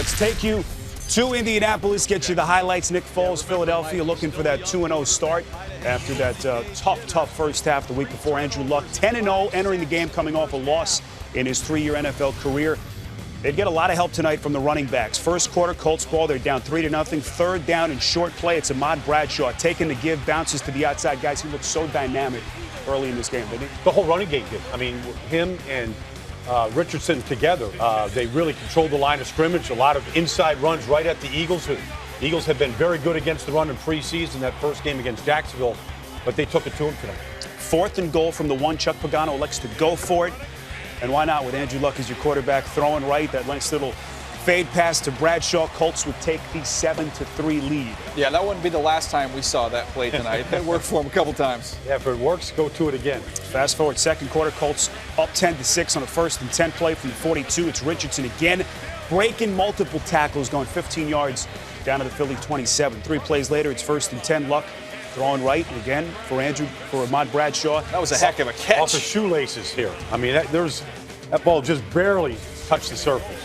let's take you to Indianapolis, get you the highlights. Nick Foles, Philadelphia, looking for that 2-0 start after that tough first half the week before. Andrew Luck, 10-0, entering the game, coming off a loss in his 3-year NFL career. They'd get a lot of help tonight from the running backs. First quarter, Colts ball, they're down 3-0. Third down and short play, it's Ahmad Bradshaw taking the give, bounces to the outside. Guys, he looked so dynamic early in this game, didn't he? The whole running game did. I mean, him and Richardson together, they really controlled the line of scrimmage. A lot of inside runs right at the Eagles. The Eagles have been very good against the run in preseason, that first game against Jacksonville, but they took it to him tonight. 4th and goal from the 1. Chuck Pagano elects to go for it. And why not with Andrew Luck as your quarterback, throwing right, that nice little fade pass to Bradshaw. Colts would take the 7-3 lead. Yeah, that wouldn't be the last time we saw that play tonight. It worked for him a couple times. Yeah, if it works, go to it again. Fast forward, second quarter, Colts up 10-6 on a 1st and 10 play from the 42. It's Richardson again, breaking multiple tackles, going 15 yards down to the Philly 27. 3 plays later, it's 1st and 10. Luck throwing right, and again for Ahmad Bradshaw. That was a heck of a catch. Off the shoelaces here. I mean, that ball just barely touched the surface.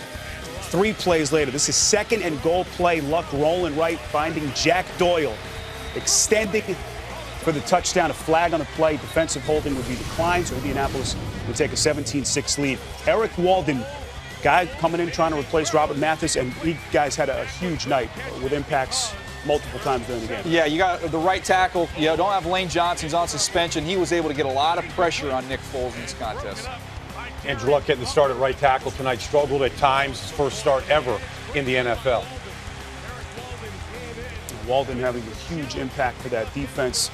3 plays later, this is 2nd and goal play. Luck rolling right, finding Jack Doyle, extending for the touchdown. A flag on the play. Defensive holding would be declined, so Indianapolis would take a 17-6 lead. Eric Walden, guy coming in trying to replace Robert Mathis, and you guys had a huge night with impacts multiple times during the game. Yeah, you got the right tackle. You don't have Lane Johnson's on suspension. He was able to get a lot of pressure on Nick Foles in this contest. Andrew Luck getting the start at right tackle tonight. Struggled at times. His first start ever in the NFL. Walden having a huge impact for that defense.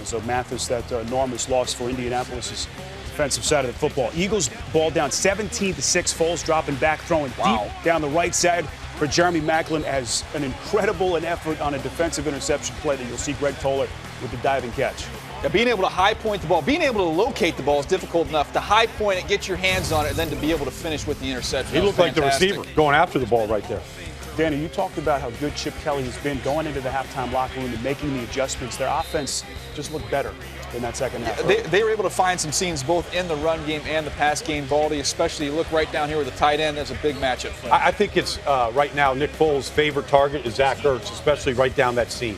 So Mathis, that enormous loss for Indianapolis' defensive side of the football. Eagles ball down 17-6. Foles dropping back, throwing deep down the right side for Jeremy Maclin as an incredible effort on a defensive interception play that you'll see Greg Toller with the diving catch. Yeah, being able to high point the ball, being able to locate the ball is difficult enough. To high point it, get your hands on it, and then to be able to finish with the interception. He looked like the receiver going after the ball right there. Danny, you talked about how good Chip Kelly has been going into the halftime locker room and making the adjustments. Their offense just looked better in that second half. Yeah, they were able to find some seams both in the run game and the pass game. Baldy, especially, you look right down here with the tight end. That's a big matchup for him. I think it's right now Nick Foles' favorite target is Zach Ertz, especially right down that seam.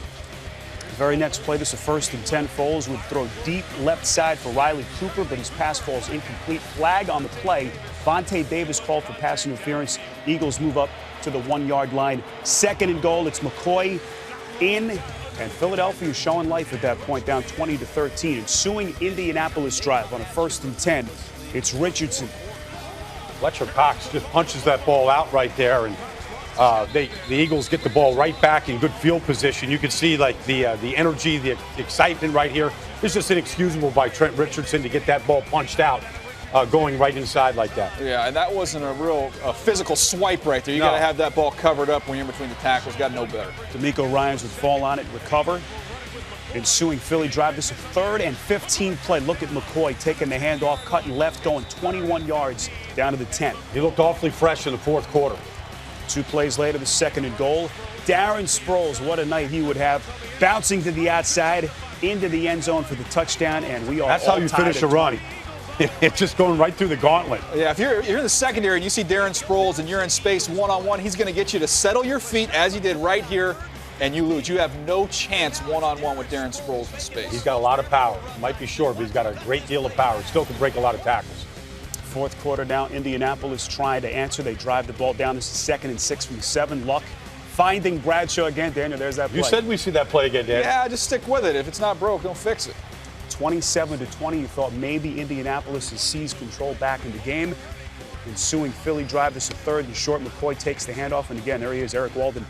The very next play, this is a 1st and 10. Foles would throw deep left side for Riley Cooper, but his pass falls incomplete. Flag on the play. Vontae Davis called for pass interference. Eagles move up to the 1-yard line. 2nd and goal, it's McCoy in, and Philadelphia is showing life at that point, down 20-13. Ensuing Indianapolis drive on a 1st and 10. It's Richardson. Fletcher Cox just punches that ball out right there, and the Eagles get the ball right back in good field position. You can see like the energy, the excitement right here. It's just inexcusable by Trent Richardson to get that ball punched out, going right inside like that. Yeah, and that wasn't a real physical swipe right there. You got to have that ball covered up when you're in between the tackles. Got to know better. D'Amico Ryans would fall on it, recover. Ensuing Philly drive. This is a 3rd and 15 play. Look at McCoy taking the handoff, cutting left, going 21 yards down to the 10. He looked awfully fresh in the 4th quarter. 2 plays later, the 2nd and goal. Darren Sproles, what a night he would have. Bouncing to the outside, into the end zone for the touchdown, and we are That's how you finish a run. It's just going right through the gauntlet. Yeah, if you're in the secondary and you see Darren Sproles and you're in space one-on-one, he's going to get you to settle your feet as he did right here, and you lose. You have no chance one-on-one with Darren Sproles in space. He's got a lot of power. Might be short, but he's got a great deal of power. He still can break a lot of tackles. 4th quarter now, Indianapolis trying to answer. They drive the ball down. This is 2nd and 6 from the 7. Luck finding Bradshaw again. Daniel, there's that play. You said we see that play again, Dan. Yeah, just stick with it. If it's not broke, don't fix it. 27-20. You thought maybe Indianapolis has seized control back in the game. Ensuing Philly drive. This is a 3rd and short. McCoy takes the handoff, and again, there he is. Eric Walden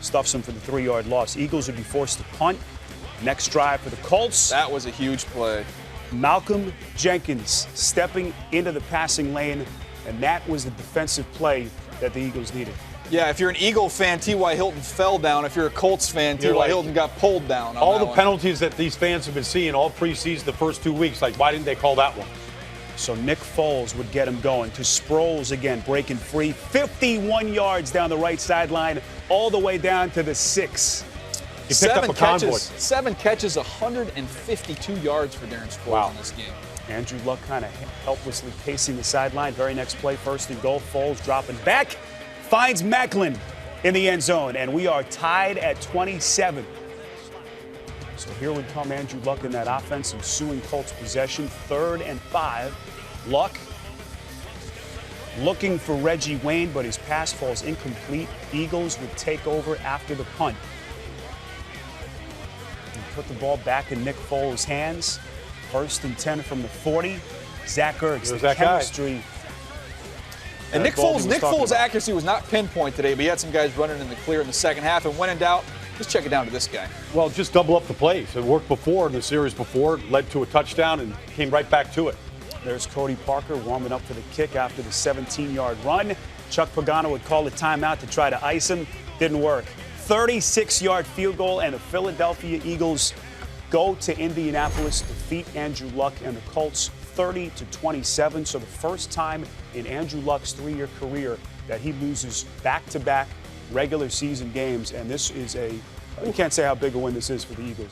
stuffs him for the 3-yard loss. Eagles would be forced to punt. Next drive for the Colts. That was a huge play. Malcolm Jenkins stepping into the passing lane, and that was the defensive play that the Eagles needed. Yeah, if you're an Eagle fan, T.Y. Hilton fell down. If you're a Colts fan, T.Y. Hilton got pulled down. All the penalties that these fans have been seeing all preseason, the first 2 weeks, like why didn't they call that one? So Nick Foles would get him going. To Sproles again, breaking free. 51 yards down the right sideline, all the way down to the 6. He picked up a convoy. 7 catches, 152 yards for Darren Sproles in this game. Andrew Luck kind of helplessly pacing the sideline. Very next play, 1st and goal. Foles dropping back, finds Macklin in the end zone, and we are tied at 27. So here would come Andrew Luck in that offense, ensuing Colts possession, 3rd and 5. Luck looking for Reggie Wayne, but his pass falls incomplete. Eagles would take over after the punt. And put the ball back in Nick Foles' hands. 1st and 10 from the 40. Zach Ertz, There's the that guy. chemistry. And Nick Baldy was talking Foles' about. accuracy was not pinpoint today, but he had some guys running in the clear in the second half. And when in doubt, just check it down to this guy. Well, just double up the plays. It worked before in the series before, led to a touchdown, and came right back to it. There's Cody Parker warming up for the kick after the 17-yard run. Chuck Pagano would call a timeout to try to ice him. Didn't work. 36-yard field goal, and the Philadelphia Eagles go to Indianapolis, defeat Andrew Luck and the Colts 30-27. So the first time in Andrew Luck's 3-year career that he loses back-to-back regular season games. And this is you can't say how big a win this is for the Eagles.